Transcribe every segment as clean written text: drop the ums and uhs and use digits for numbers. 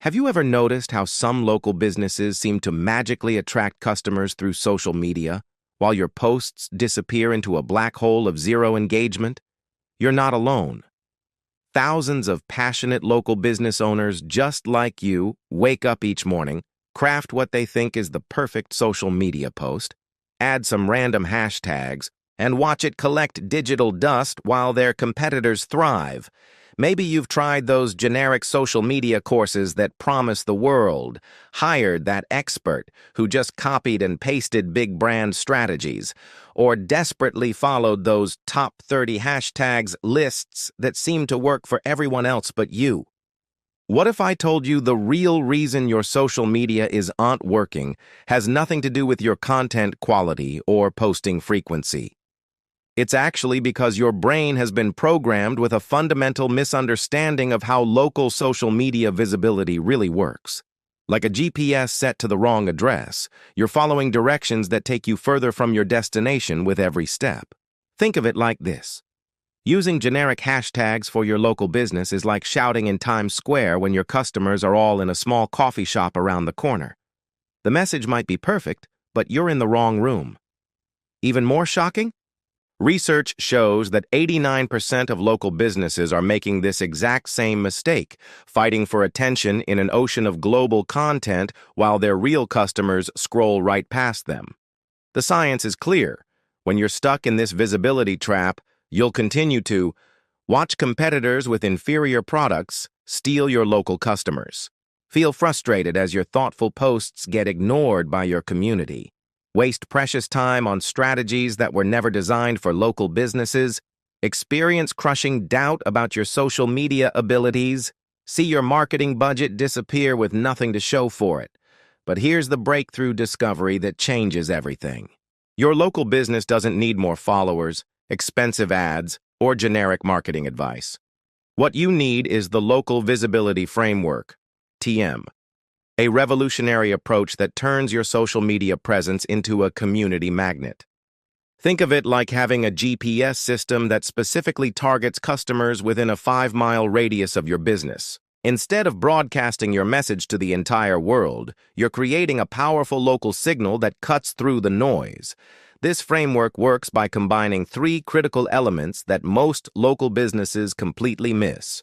Have you ever noticed how some local businesses seem to magically attract customers through social media, while your posts disappear into a black hole of zero engagement? You're not alone. Thousands of passionate local business owners just like you wake up each morning, craft what they think is the perfect social media post, add some random hashtags, and watch it collect digital dust while their competitors thrive. Maybe you've tried those generic social media courses that promise the world, hired that expert who just copied and pasted big brand strategies, or desperately followed those top 30 hashtags lists that seem to work for everyone else but you. What if I told you the real reason your social media isn't working has nothing to do with your content quality or posting frequency? It's actually because your brain has been programmed with a fundamental misunderstanding of how local social media visibility really works. Like a GPS set to the wrong address, you're following directions that take you further from your destination with every step. Think of it like this. Using generic hashtags for your local business is like shouting in Times Square when your customers are all in a small coffee shop around the corner. The message might be perfect, but you're in the wrong room. Even more shocking? Research shows that 89% of local businesses are making this exact same mistake, fighting for attention in an ocean of global content while their real customers scroll right past them. The science is clear. When you're stuck in this visibility trap, you'll continue to watch competitors with inferior products steal your local customers. Feel frustrated as your thoughtful posts get ignored by your community. Waste precious time on strategies that were never designed for local businesses, experience crushing doubt about your social media abilities, see your marketing budget disappear with nothing to show for it. But here's the breakthrough discovery that changes everything. Your local business doesn't need more followers, expensive ads, or generic marketing advice. What you need is the Local Visibility Framework, TM. A revolutionary approach that turns your social media presence into a community magnet. Think of it like having a GPS system that specifically targets customers within a 5-mile radius of your business. Instead of broadcasting your message to the entire world, you're creating a powerful local signal that cuts through the noise. This framework works by combining 3 critical elements that most local businesses completely miss.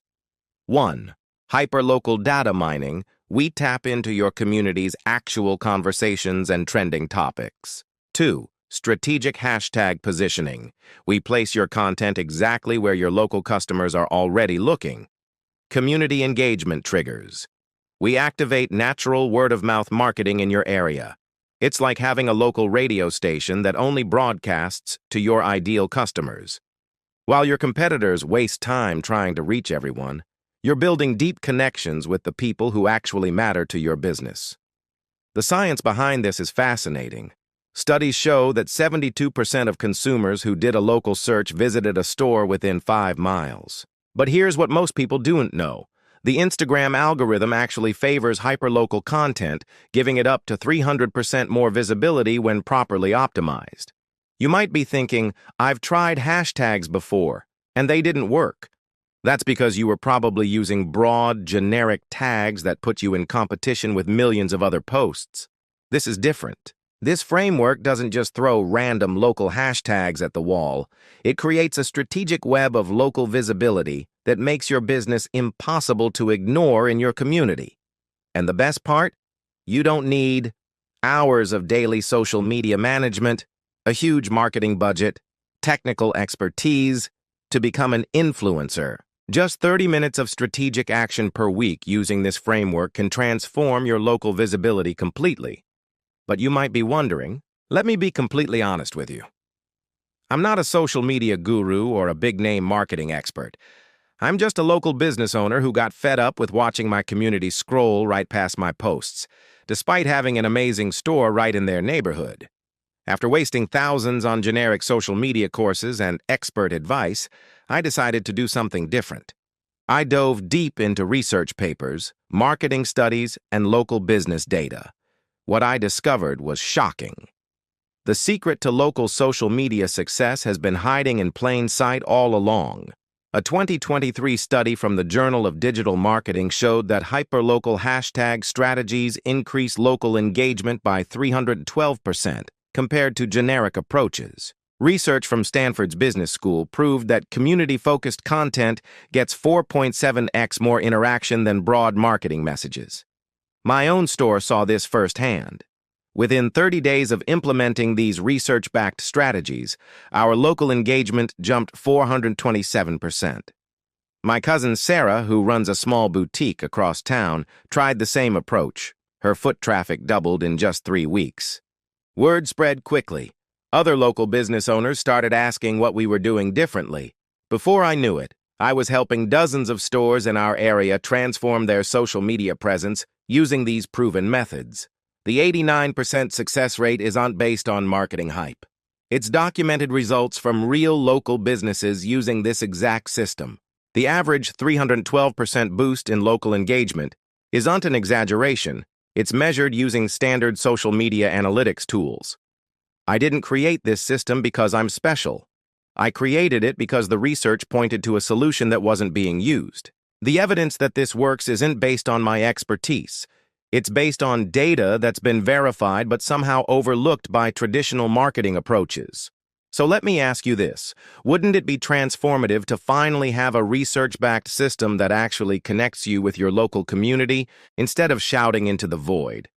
1. Hyperlocal data mining. We tap into your community's actual conversations and trending topics. 2. Strategic hashtag positioning. We place your content exactly where your local customers are already looking. Community engagement triggers. We activate natural word-of-mouth marketing in your area. It's like having a local radio station that only broadcasts to your ideal customers. While your competitors waste time trying to reach everyone, you're building deep connections with the people who actually matter to your business. The science behind this is fascinating. Studies show that 72% of consumers who did a local search visited a store within 5 miles. But here's what most people don't know. The Instagram algorithm actually favors hyperlocal content, giving it up to 300% more visibility when properly optimized. You might be thinking, I've tried hashtags before, and they didn't work. That's because you were probably using broad, generic tags that put you in competition with millions of other posts. This is different. This framework doesn't just throw random local hashtags at the wall. It creates a strategic web of local visibility that makes your business impossible to ignore in your community. And the best part? You don't need hours of daily social media management, a huge marketing budget, technical expertise to become an influencer. Just 30 minutes of strategic action per week using this framework can transform your local visibility completely. But you might be wondering, let me be completely honest with you. I'm not a social media guru or a big-name marketing expert. I'm just a local business owner who got fed up with watching my community scroll right past my posts, despite having an amazing store right in their neighborhood. After wasting thousands on generic social media courses and expert advice, I decided to do something different. I dove deep into research papers, marketing studies, and local business data. What I discovered was shocking. The secret to local social media success has been hiding in plain sight all along. A 2023 study from the Journal of Digital Marketing showed that hyperlocal hashtag strategies increase local engagement by 312% compared to generic approaches. Research from Stanford's Business School proved that community-focused content gets 4.7x more interaction than broad marketing messages. My own store saw this firsthand. Within 30 days of implementing these research-backed strategies, our local engagement jumped 427%. My cousin Sarah, who runs a small boutique across town, tried the same approach. Her foot traffic doubled in just 3 weeks. Word spread quickly. Other local business owners started asking what we were doing differently. Before I knew it, I was helping dozens of stores in our area transform their social media presence using these proven methods. The 89% success rate isn't based on marketing hype. It's documented results from real local businesses using this exact system. The average 312% boost in local engagement isn't an exaggeration. It's measured using standard social media analytics tools. I didn't create this system because I'm special. I created it because the research pointed to a solution that wasn't being used. The evidence that this works isn't based on my expertise. It's based on data that's been verified but somehow overlooked by traditional marketing approaches. So let me ask you this. Wouldn't it be transformative to finally have a research-backed system that actually connects you with your local community instead of shouting into the void?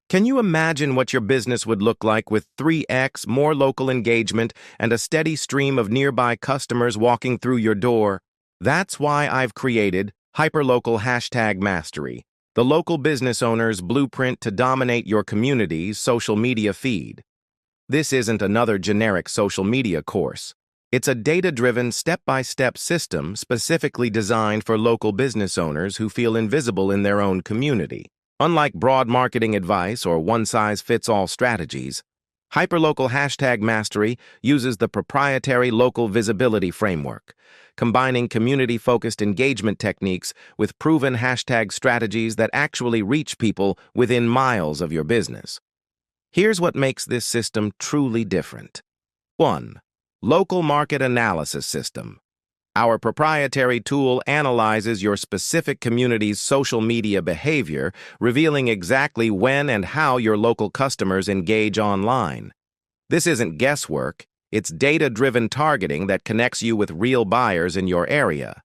Can you imagine what your business would look like with 3x more local engagement and a steady stream of nearby customers walking through your door? That's why I've created Hyperlocal Hashtag Mastery, the local business owner's blueprint to dominate your community's social media feed. This isn't another generic social media course. It's a data-driven, step-by-step system specifically designed for local business owners who feel invisible in their own community. Unlike broad marketing advice or one-size-fits-all strategies, Hyperlocal Hashtag Mastery uses the proprietary local visibility framework, combining community-focused engagement techniques with proven hashtag strategies that actually reach people within miles of your business. Here's what makes this system truly different. 1. Local Market Analysis System. Our proprietary tool analyzes your specific community's social media behavior, revealing exactly when and how your local customers engage online. This isn't guesswork, it's data-driven targeting that connects you with real buyers in your area.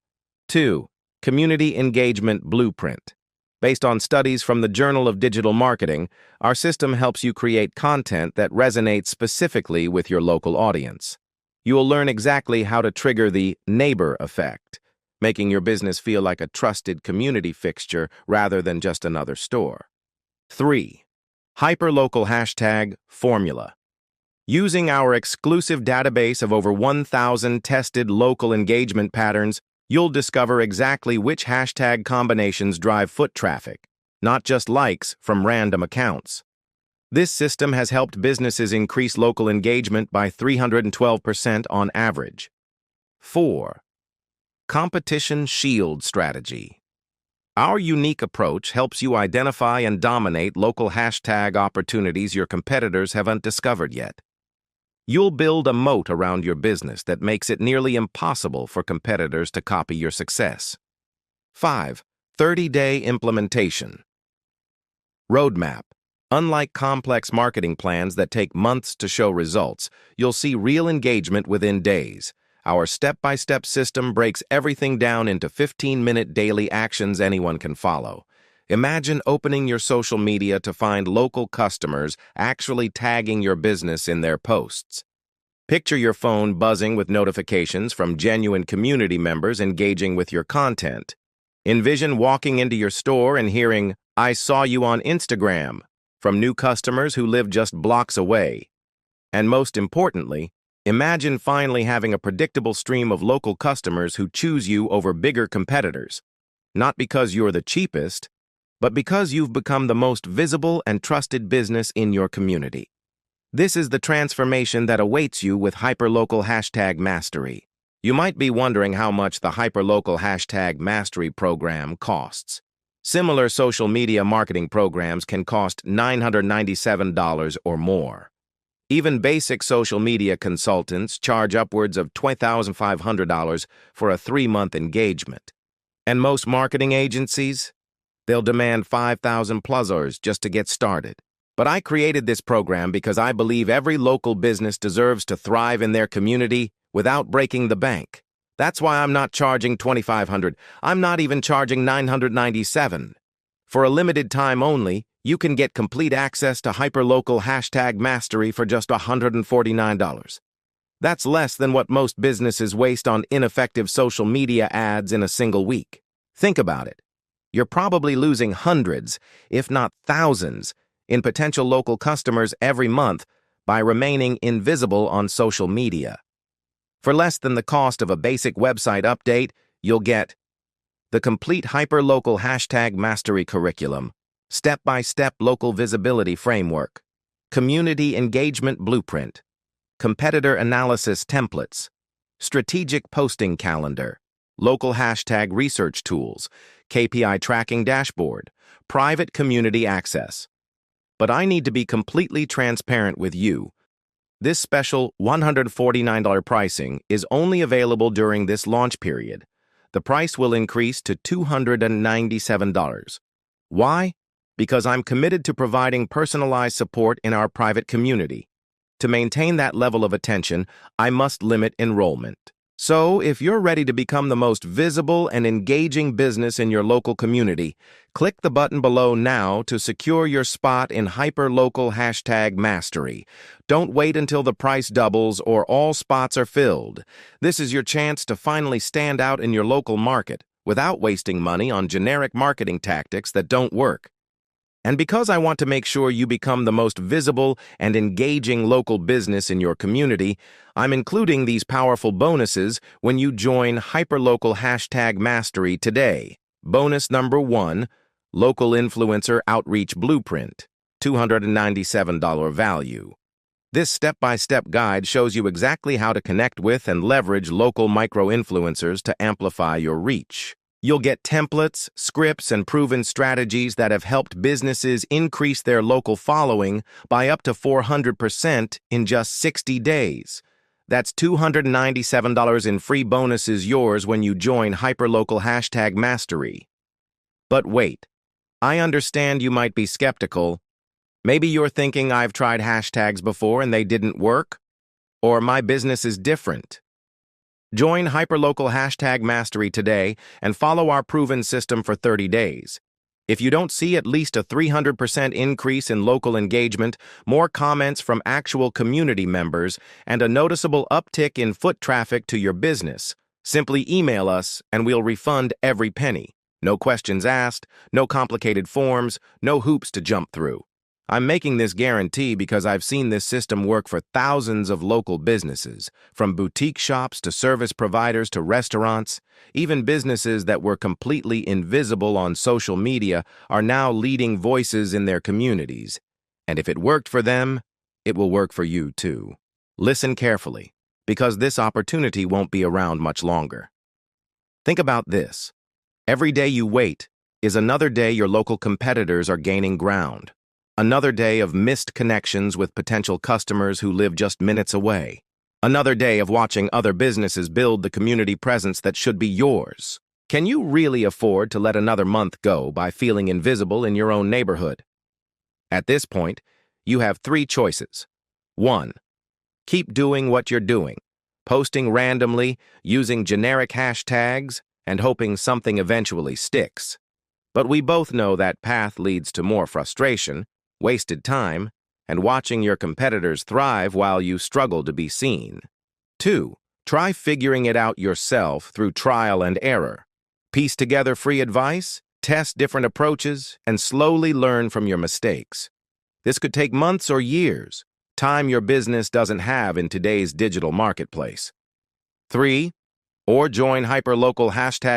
2. Community Engagement Blueprint. Based on studies from the Journal of Digital Marketing, our system helps you create content that resonates specifically with your local audience. You will learn exactly how to trigger the neighbor effect, making your business feel like a trusted community fixture rather than just another store. 3. Hyperlocal Hashtag Formula. Using our exclusive database of over 1,000 tested local engagement patterns, you'll discover exactly which hashtag combinations drive foot traffic, not just likes from random accounts. This system has helped businesses increase local engagement by 312% on average. 4. Competition Shield Strategy. Our unique approach helps you identify and dominate local hashtag opportunities your competitors haven't discovered yet. You'll build a moat around your business that makes it nearly impossible for competitors to copy your success. 5. 30-day implementation. Roadmap. Unlike complex marketing plans that take months to show results, you'll see real engagement within days. Our step-by-step system breaks everything down into 15-minute daily actions anyone can follow. Imagine opening your social media to find local customers actually tagging your business in their posts. Picture your phone buzzing with notifications from genuine community members engaging with your content. Envision walking into your store and hearing, "I saw you on Instagram," from new customers who live just blocks away. And most importantly, imagine finally having a predictable stream of local customers who choose you over bigger competitors, not because you're the cheapest, but because you've become the most visible and trusted business in your community. This is the transformation that awaits you with Hyperlocal Hashtag Mastery. You might be wondering how much the Hyperlocal Hashtag Mastery program costs. Similar social media marketing programs can cost $997 or more. Even basic social media consultants charge upwards of $2,500 for a 3-month engagement. And most marketing agencies, they'll demand 5,000 plus just to get started. But I created this program because I believe every local business deserves to thrive in their community without breaking the bank. That's why I'm not charging $2,500. I'm not even charging $997. For a limited time only, you can get complete access to hyperlocal #mastery for just $149. That's less than what most businesses waste on ineffective social media ads in a single week. Think about it. You're probably losing hundreds, if not thousands, in potential local customers every month by remaining invisible on social media. For less than the cost of a basic website update, you'll get the complete hyperlocal #mastery curriculum, step-by-step local visibility framework, community engagement blueprint, competitor analysis templates, strategic posting calendar, local #research tools, KPI tracking dashboard, private community access. But I need to be completely transparent with you. This special $149 pricing is only available during this launch period. The price will increase to $297. Why? Because I'm committed to providing personalized support in our private community. To maintain that level of attention, I must limit enrollment. So, if you're ready to become the most visible and engaging business in your local community, click the button below now to secure your spot in hyperlocal #mastery. Don't wait until the price doubles or all spots are filled. This is your chance to finally stand out in your local market without wasting money on generic marketing tactics that don't work. And because I want to make sure you become the most visible and engaging local business in your community, I'm including these powerful bonuses when you join hyperlocal #mastery today. Bonus number 1, Local Influencer Outreach Blueprint, $297 value. This step-by-step guide shows you exactly how to connect with and leverage local micro-influencers to amplify your reach. You'll get templates, scripts, and proven strategies that have helped businesses increase their local following by up to 400% in just 60 days. That's $297 in free bonuses yours when you join hyperlocal #mastery. But wait, I understand you might be skeptical. Maybe you're thinking I've tried hashtags before and they didn't work, or my business is different. Join hyperlocal #mastery today and follow our proven system for 30 days. If you don't see at least a 300% increase in local engagement, more comments from actual community members, and a noticeable uptick in foot traffic to your business, simply email us and we'll refund every penny. No questions asked, no complicated forms, no hoops to jump through. I'm making this guarantee because I've seen this system work for thousands of local businesses, from boutique shops to service providers to restaurants. Even businesses that were completely invisible on social media are now leading voices in their communities. And if it worked for them, it will work for you too. Listen carefully, because this opportunity won't be around much longer. Think about this. Every day you wait is another day your local competitors are gaining ground. Another day of missed connections with potential customers who live just minutes away. Another day of watching other businesses build the community presence that should be yours. Can you really afford to let another month go by feeling invisible in your own neighborhood? At this point, you have 3 choices. 1. Keep doing what you're doing, posting randomly, using generic hashtags, and hoping something eventually sticks. But we both know that path leads to more frustration, wasted time, and watching your competitors thrive while you struggle to be seen. 2. Try figuring it out yourself through trial and error. Piece together free advice, test different approaches, and slowly learn from your mistakes. This could take months or years, time your business doesn't have in today's digital marketplace. 3. Or join hyperlocal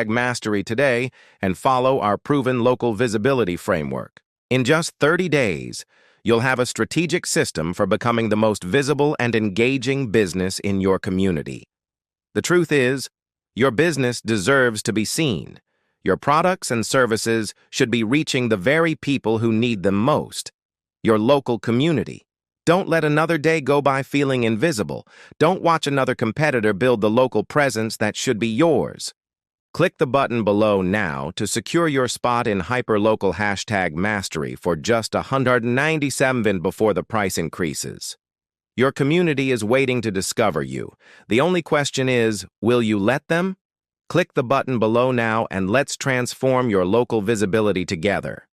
#mastery today and follow our proven local visibility framework. In just 30 days, you'll have a strategic system for becoming the most visible and engaging business in your community. The truth is, your business deserves to be seen. Your products and services should be reaching the very people who need them most, your local community. Don't let another day go by feeling invisible. Don't watch another competitor build the local presence that should be yours. Click the button below now to secure your spot in hyperlocal hashtag mastery for just $197 before the price increases. Your community is waiting to discover you. The only question is, will you let them? Click the button below now and let's transform your local visibility together.